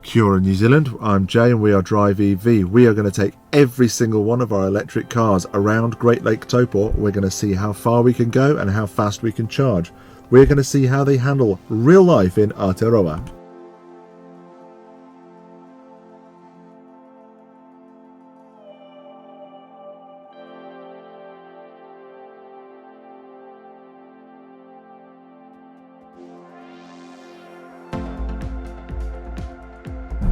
Kia ora New Zealand, I'm Jay and we are Drive EV. We are going to take every single one of our electric cars around Great Lake Taupo. We're going to see how far we can go and how fast we can charge. We're going to see how they handle real life in Aotearoa.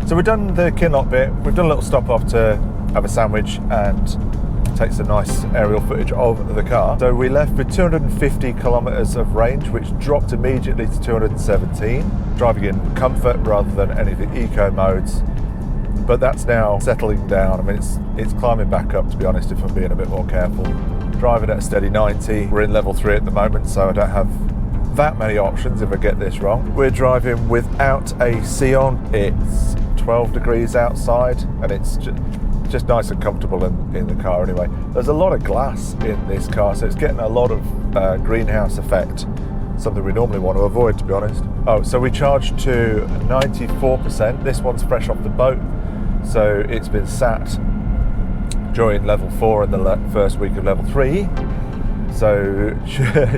So we've done the Kinloch bit, we've done a little stop off to have a sandwich and take some nice aerial footage of the car. So we left with 250 kilometres of range, which dropped immediately to 217, driving in comfort rather than any of the eco modes. But that's now settling down. I mean, it's climbing back up, to be honest, if I'm being a bit more careful. Driving at a steady 90, we're in level 3 at the moment, so I don't have that many options if I get this wrong. We're driving without AC on. It's 12 degrees outside and it's just nice and comfortable in the car anyway. There's a lot of glass in this car, so it's getting a lot of greenhouse effect, something we normally want to avoid, to be honest. Oh, so we charged to 94%. This one's fresh off the boat, so it's been sat during level 4 and the first week of level 3, so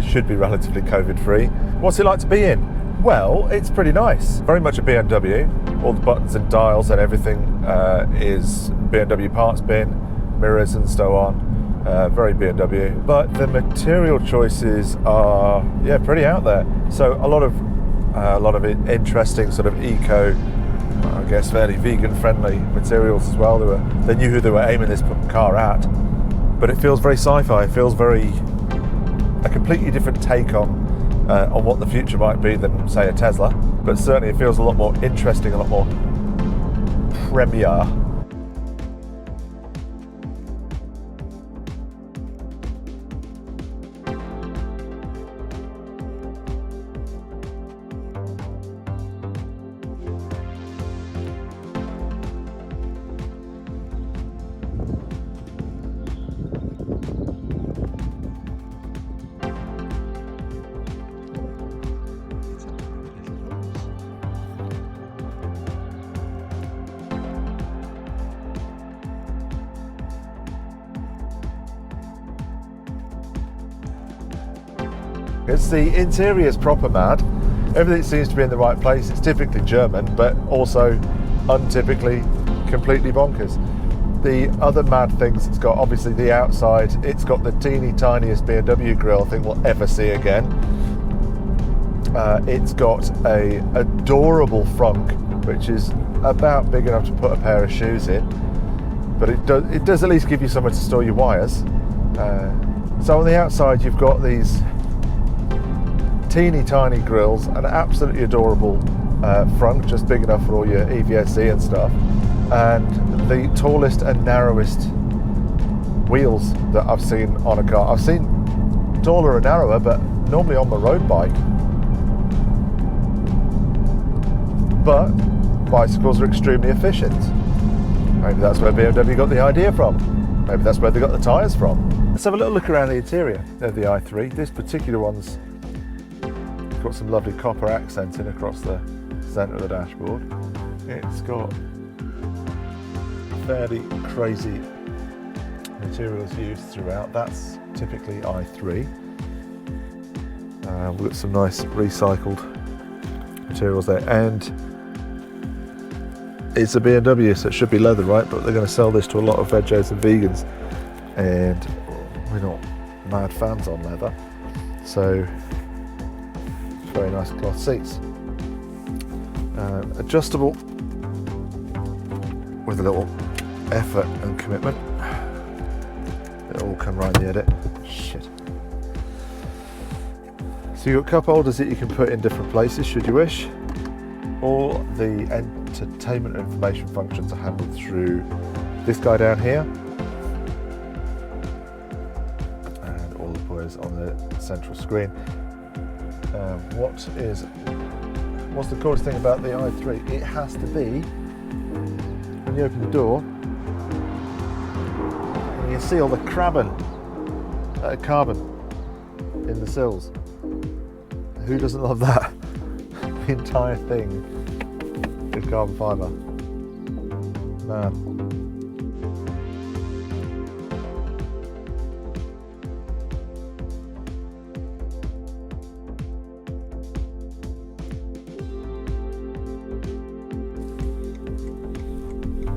should be relatively COVID free. What's it like to be in? Well, it's pretty nice. Very much a BMW. All the buttons and dials and everything is BMW parts bin, mirrors and so on. Very BMW. But the material choices are, yeah, pretty out there. So a lot of interesting sort of eco, I guess fairly vegan friendly materials as well. They knew who they were aiming this car at. But it feels very sci-fi. It feels a completely different take on what the future might be than, say, a Tesla, but certainly it feels a lot more interesting, a lot more premier. The interior's proper mad. Everything seems to be in the right place. It's typically German, but also untypically completely bonkers. The other mad things it's got, obviously the outside, it's got the teeny tiniest BMW grille I think we'll ever see again. It's got a adorable frunk, which is about big enough to put a pair of shoes in, but it does at least give you somewhere to store your wires. So on the outside you've got these teeny tiny grills, an absolutely adorable front, just big enough for all your EVSE and stuff, and the tallest and narrowest wheels that I've seen on a car. I've seen taller and narrower, but normally on my road bike. But bicycles are extremely efficient. Maybe that's where BMW got the idea from. Maybe that's where they got the tyres from. Let's have a little look around the interior of the i3. This particular one's got some lovely copper accenting across the centre of the dashboard. It's got fairly crazy materials used throughout. That's typically i3. We've got some nice recycled materials there, and it's a BMW, so it should be leather, right? But they're going to sell this to a lot of vegos and vegans, and we're not mad fans on leather, so very nice cloth seats. Adjustable with a little effort and commitment. It'll all come right in the edit. Shit. So you've got cup holders that you can put in different places should you wish. All the entertainment and information functions are handled through this guy down here, and all the buttons on the central screen. What's the coolest thing about the i3? It has to be, when you open the door, and you see all the carbon in the sills. Who doesn't love that? The entire thing is carbon fibre. Man.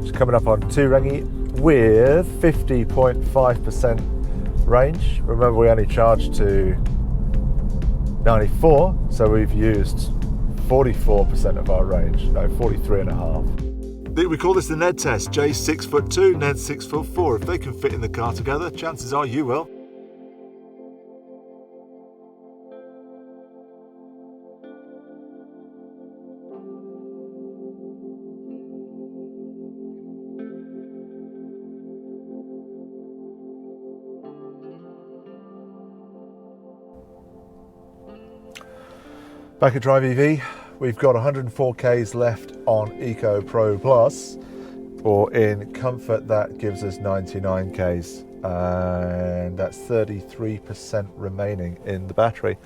It's coming up on Turangi with 50.5% range. Remember, we only charged to 94, so we've used 44% of our range, no, 43.5. We call this the Ned test. Jay's 6'2", Ned's 6'4". If they can fit in the car together, chances are you will. Back at Drive EV, we've got 104 Ks left on Eco Pro Plus, or in Comfort that gives us 99 Ks, and that's 33% remaining in the battery,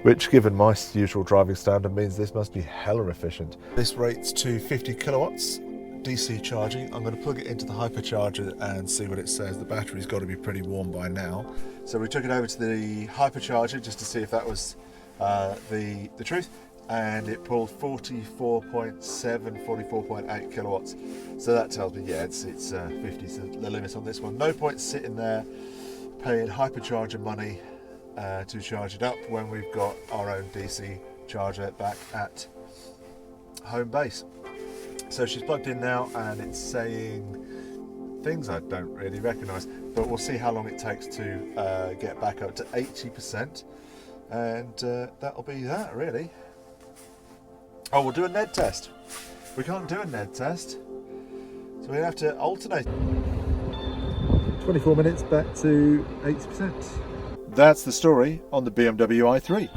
which given my usual driving standard means this must be hella efficient. This rates to 50 kilowatts DC charging. I'm going to plug it into the hypercharger and see what it says. The battery's got to be pretty warm by now. So we took it over to the hypercharger just to see if that was the truth, and it pulled 44.7, 44.8 kilowatts. So that tells me, yeah, it's 50 is the limit on this one. No point sitting there paying hypercharger money to charge it up when we've got our own DC charger back at home base. So she's plugged in now, and it's saying things I don't really recognise, but we'll see how long it takes to get back up to 80%. And that'll be that, really. Oh, we'll do a Ned test. We can't do a Ned test, so we have to alternate. 24 minutes back to 80%. That's the story on the BMW i3.